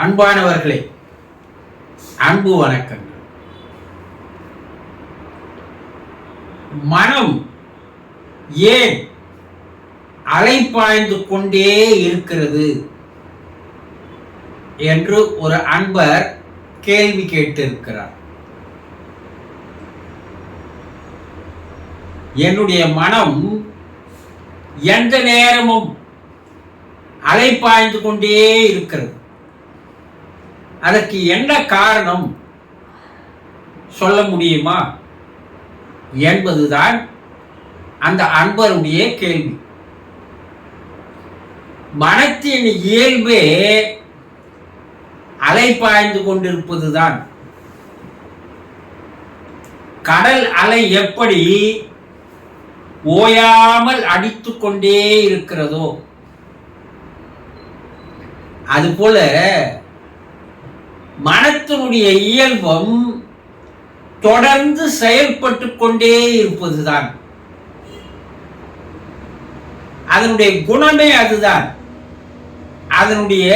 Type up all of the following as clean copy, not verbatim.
அன்பானவர்களே, அன்பு வணக்கங்கள். மனம் ஏன் அலைப்பாய்ந்து கொண்டே இருக்கிறது என்று ஒரு அன்பர் கேள்வி கேட்டிருக்கிறார். என்னுடைய மனம் எந்த நேரமும் அலைப்பாய்ந்து கொண்டே இருக்கிறது. அதற்கு என்ன காரணம் சொல்ல முடியுமா என்பதுதான் அந்த அன்பருடைய கேள்வி. மனத்தின் இயல்பே அலைப்பாய்ந்து கொண்டிருப்பதுதான். கடல் அலை எப்படி ஓயாமல் அடித்துக் கொண்டே இருக்கிறதோ அதுபோல மனத்தினுடைய இயல்பும் தொடர்ந்து செயல்பட்டு கொண்டே இருப்பதுதான். அதனுடைய குணமே அதுதான், அதனுடைய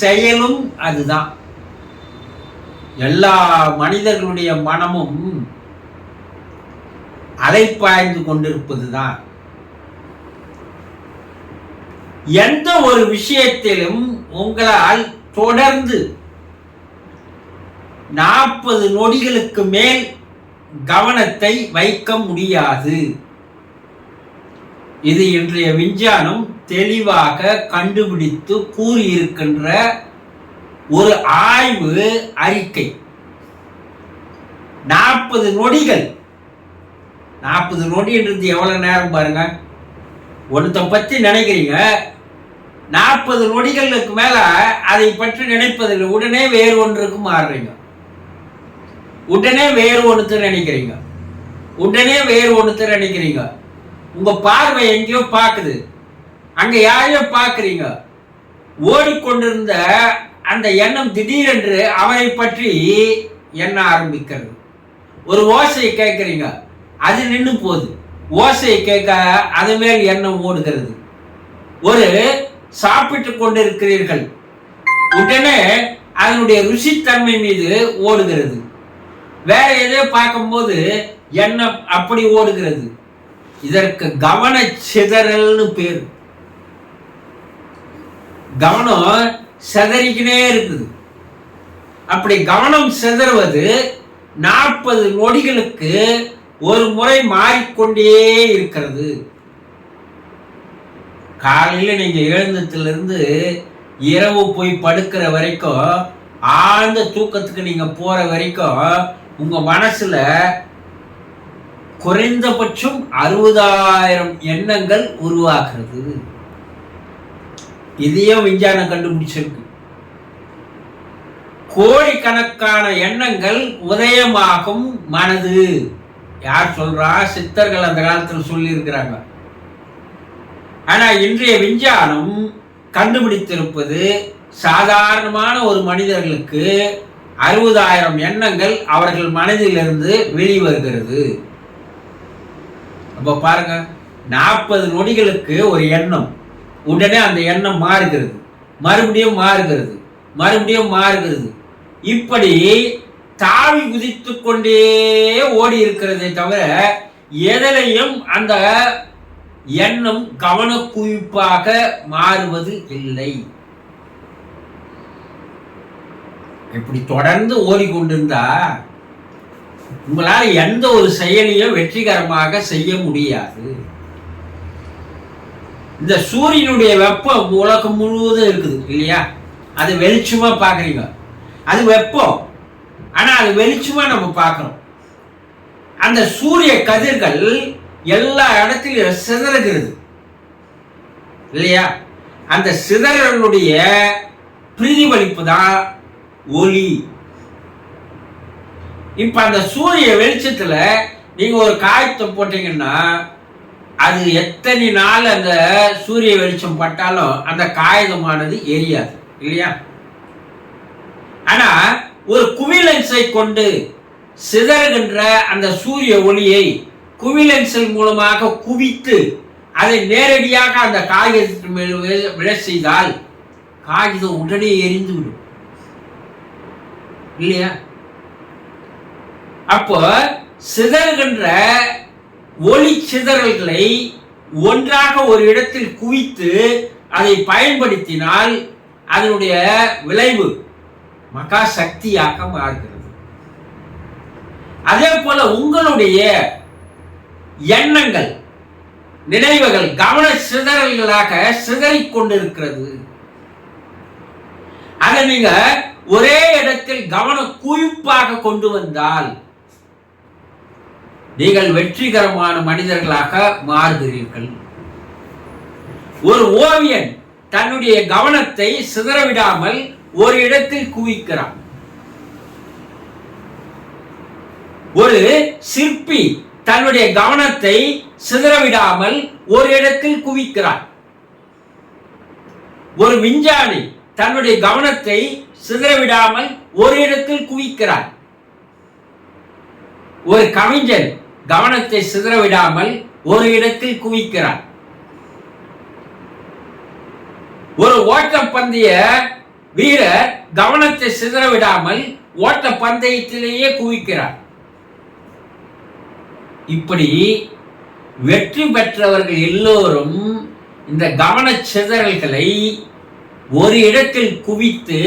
செயலும் அதுதான். எல்லா மனிதர்களுடைய மனமும் அலைப்பாய்ந்து கொண்டிருப்பதுதான். எந்த ஒரு விஷயத்திலும் உங்களால் தொடர்ந்து 40 நொடிகளுக்கு மேல் கவனத்தை வைக்க முடியாது. இது இன்றைய விஞ்ஞானம் தெளிவாக கண்டுபிடித்து கூறியிருக்கின்ற ஒரு ஆய்வு அறிக்கை. 40 நொடிகள். 40 நொடின்றது எவ்வளவு நேரம் பாருங்க. ஒருத்த பத்தி நினைக்கிறீங்க, 40 நொடிகளுக்கு மேல அதை பற்றி நினைப்பதில்லை. உடனே வேறு ஒன்றுக்கு மாறுறீங்க, உடனே வேறு ஒன்று நினைக்கிறீங்க, உடனே வேறு ஒன்று நினைக்கிறீங்க. உங்க பார்வை எங்கேயோ பார்க்குது, அங்க யாரையோ பார்க்குறீங்க. ஓடிக்கொண்டிருந்த அந்த எண்ணம் திடீரென்று அவரை பற்றி எண்ண ஆரம்பிக்கிறது. ஒரு ஓசையை கேட்குறீங்க, அது நின்று போகுது. ஓசையை கேட்க அது மேல் எண்ணம் ஓடுகிறது. ஒரு சாப்பிட்டு கொண்டிருக்கிறீர்கள், உடனே அதனுடைய ருசித்தன்மை மீது ஓடுகிறது. வேற எதோ பார்க்கும்போது எண்ணம் அப்படி ஓடுகிறது. இதற்கு கவன சிதறல்னு பேர். கவனம் சிதறிக்கினே இருக்குது. அப்படி கவனம் சிதறுவது 40 நொடிகளுக்கு ஒரு முறை மாறிக்கொண்டே இருக்கிறது. காலையில் நீங்க எழுந்ததிலிருந்து இரவு போய் படுக்கிற வரைக்கும், ஆழ்ந்த தூக்கத்துக்கு நீங்க போற வரைக்கும் உங்க மனசுல குறைந்தபட்சம் 60,000 எண்ணங்கள் உருவாக்குறது. இதையும் விஞ்ஞானம் கண்டுபிடிச்சிருக்கு. கோடிக்கணக்கான எண்ணங்கள் உதயமாகும் மனது. யார் சொல்றா? சித்தர்கள் அந்த காலத்தில் சொல்லி இருக்கிறாங்க. ஆனா இன்றைய விஞ்ஞானம் கண்டுபிடித்திருப்பது, சாதாரணமான ஒரு மனிதர்களுக்கு 60,000 எண்ணங்கள் அவர்கள் மனதிலிருந்து வெளிவருகிறது. அப்ப பாருங்க, 40 நொடிகளுக்கு ஒரு எண்ணம், உடனே அந்த எண்ணம் மாறுகிறது, மறுபடியும் மாறுகிறது, மறுபடியும் மாறுகிறது. இப்படி தாவி குதித்து கொண்டே ஓடி இருக்கிறதை தவிர எதிலையும் அந்த எண்ணம் கவனக்குவிப்பாக மாறுவது இல்லை. இப்படி தொடர்ந்து ஓடிக்கொண்டிருந்தா உங்களால் எந்த ஒரு செயலையும் வெற்றிகரமாக செய்ய முடியாது. இந்த சூரியனுடைய வெப்பம் உலகம் முழுவதும் இருக்குது இல்லையா? அது வெளிச்சமா பார்க்குறீங்க, அது வெப்பம். ஆனா அது வெளிச்சமா நம்ம பார்க்கிறோம். அந்த சூரிய கதிர்கள் எல்லா இடத்திலும் சிதறுகிறது இல்லையா? அந்த சிதறலுடைய பிரதிபலிப்பு தான் ஒளி. இப்ப அந்த சூரிய வெளிச்சத்துல நீங்க ஒரு காயத்தை போட்டீங்கன்னா அது எத்தனை நாள் அந்த சூரிய வெளிச்சம் பட்டாலும் அந்த காகிதமானது எரியாது இல்லையா? ஆனா ஒரு குவிலென்ஸை கொண்டு சிதறுகின்ற அந்த சூரிய ஒளியை குவிலென்ஸின் மூலமாக குவித்து அதை நேரடியாக அந்த காகிதத்தின் மேல் விழ செய்தால் காகிதம் உடனே எரிந்துவிடும். இல்லையா? அப்போ சிதறுகின்ற ஒளி சிதறல்களை ஒன்றாக ஒரு இடத்தில் குவித்து அதை பயன்படுத்தினால் அதனுடைய விளைவு மகா சக்தியாக மாறுகிறது. அதே போல உங்களுடைய எண்ணங்கள், நினைவுகள் கவன சிதறல்களாக சிதறிக் கொண்டிருக்கிறது. அதை நீங்க ஒரே இடத்தில் கவன குவிப்பாக கொண்டு வந்தால் நீங்கள் வெற்றிகரமான மனிதர்களாக மாறுகிறீர்கள். ஒரு ஓவியன் தன்னுடைய கவனத்தை சிதறவிடாமல் ஒரு இடத்தில் குவிக்கிறான். ஒரு சிற்பி தன்னுடைய கவனத்தை சிதறவிடாமல் ஒரு இடத்தில் குவிக்கிறான். ஒரு விஞ்ஞானி தன்னுடைய கவனத்தை சிதறவிடாமல் ஒரு இடத்தில் குவிக்கிறான். ஒரு கவிஞன் கவனத்தை சிதறவிடாமல் ஒரு இடத்தில் குவிக்கிறான். ஒரு ஓட்டப்பந்தய வீரர் கவனத்தை சிதறவிடாமல் ஓட்ட பந்தயத்திலேயே குவிக்கிறார். இப்படி வெற்றி பெற்றவர்கள் எல்லோரும் இந்த கவன சிதறல்களை ஒரு இடத்தில் குவித்து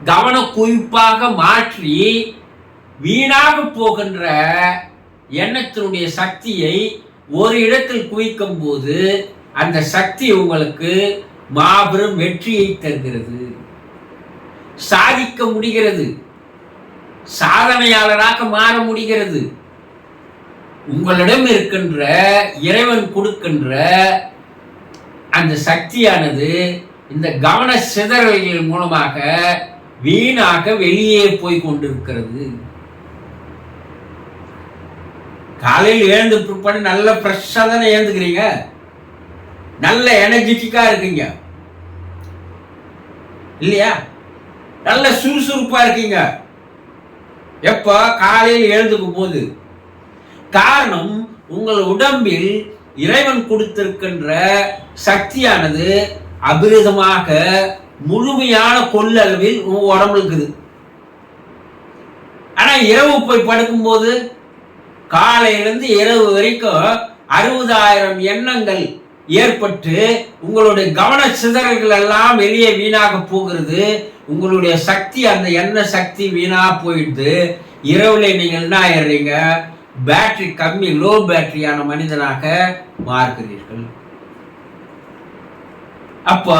கவன குவிப்பாக மாற்றி வீணாக போகின்ற எண்ணத்தினுடைய சக்தியை ஒரு இடத்தில் குவிக்கும் போது அந்த சக்தி உங்களுக்கு மாபெரும் வெற்றியை தருகிறது. சாதிக்க முடிகிறது, சாதனையாளராக மாற முடிகிறது. உங்களிடம் இருக்கின்ற இறைவன் கொடுக்கின்ற அந்த சக்தியானது இந்த கவன சிதறல்கள் மூலமாக வீணாக வெளியே போய் கொண்டிருக்கிறது. காலையில் எழுந்து பிற்பாடு நல்ல ஃப்ரெஷ்ஷா தானே எழுந்துக்கிறீங்க, நல்ல எனர்ஜெட்டிக்கா இருக்கீங்க இல்லையா? நல்ல சுறுசுறுப்பா இருக்கீங்க. எப்ப காலையில் எழுந்துக்கும் போது. காரணம், உங்கள் உடம்பில் இறைவன் கொடுத்திருக்கின்ற சக்தியானது அபிரிதமாக முழுமையான கொள்ளளவில் உங்க உடம்பு இருக்குது. ஆனா இரவு போய் படுக்கும் போது காலையிலிருந்து இரவு வரைக்கும் 60,000 எண்ணங்கள் ஏற்பட்டு உங்களுடைய கவன சிதறல்கள் எல்லாம் வெளியே வீணாக போகிறது. உங்களுடைய சக்தி, அந்த எண்ண சக்தி வீணா போயிடுது. இரவுல நீங்கள் என்ன ஆயிடுறீங்க? பேட்டரி கம்மி, லோ பேட்டரியான மனிதனாக மாறுகிறீர்கள். அப்ப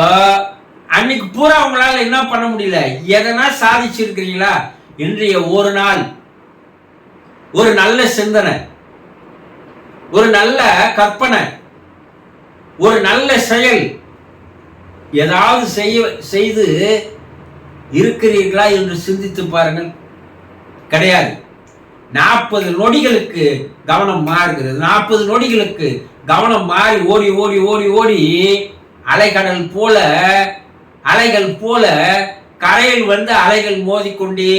அன்னைக்கு பூரா உங்களால என்ன பண்ண முடியல? எதனா சாதிச்சிருக்கிறீங்களா? இன்றைய ஒரு நாள் ஒரு நல்ல சிந்தனை, ஒரு நல்ல கற்பனை, ஒரு நல்ல செயல் ஏதாவது செய்து இருக்கிறீர்களா என்று சிந்தித்து பாருங்கள். கிடையாது. 40 நொடிகளுக்கு கவனம் மாறுகிறது. 40 நொடிகளுக்கு கவனம் மாறி ஓடி ஓடி ஓடி ஓடி அலைகள் போல கரையில் வந்து அலைகள் மோதிக்கொண்டே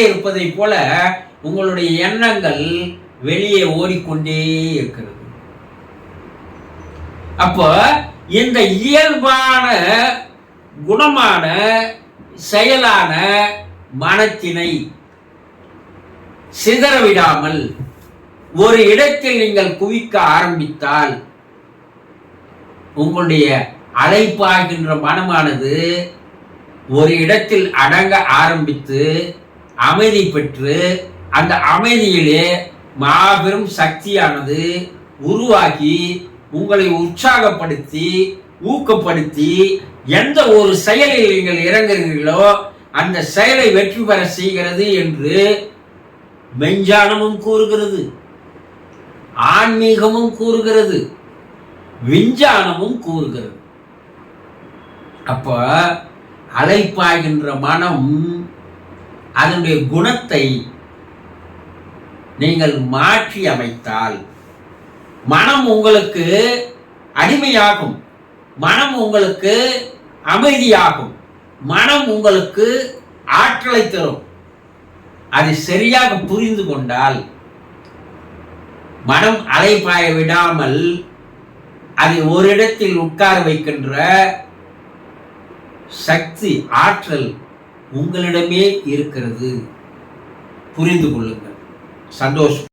இருப்பதை போல உங்களுடைய எண்ணங்கள் வெளியே ஓடிக்கொண்டே இருக்கிறது. அப்போ இந்த இயல்பான குணமான செயலான மனத்தினை சிதறவிடாமல் ஒரு இடத்தில் நீங்கள் குவிக்க ஆரம்பித்தால் உங்களுடைய அலைப்பாகின்ற மனமானது ஒரு இடத்தில் அடங்க ஆரம்பித்து அமைதி பெற்று அந்த அமைதியிலே மாபெரும் சக்தியானது உருவாகி உங்களை உற்சாகப்படுத்தி ஊக்கப்படுத்தி எந்த ஒரு செயலில் நீங்கள் இறங்குகிறீர்களோ அந்த செயலை வெற்றி பெற செய்கிறது என்று மெஞ்ஞானமும் கூறுகிறது, ஆன்மீகமும் கூறுகிறது, விஞ்ஞானமும் கூறுகிறது. அப்ப அலைப்பாய்கின்ற மனம் அதனுடைய குணத்தை நீங்கள் மாற்றி அமைத்தால் மனம் உங்களுக்கு அடிமையாகும், மனம் உங்களுக்கு அமைதியாகும், மனம் உங்களுக்கு ஆற்றலை தரும். அதை சரியாக புரிந்து கொண்டால் மனம் அலைப்பாய விடாமல் அதை ஒரு இடத்தில் உட்கார வைக்கின்ற சக்தி, ஆற்றல் உங்களிடமே இருக்கிறது. புரிந்து கொள்ளுங்கள். சந்தோஷம்.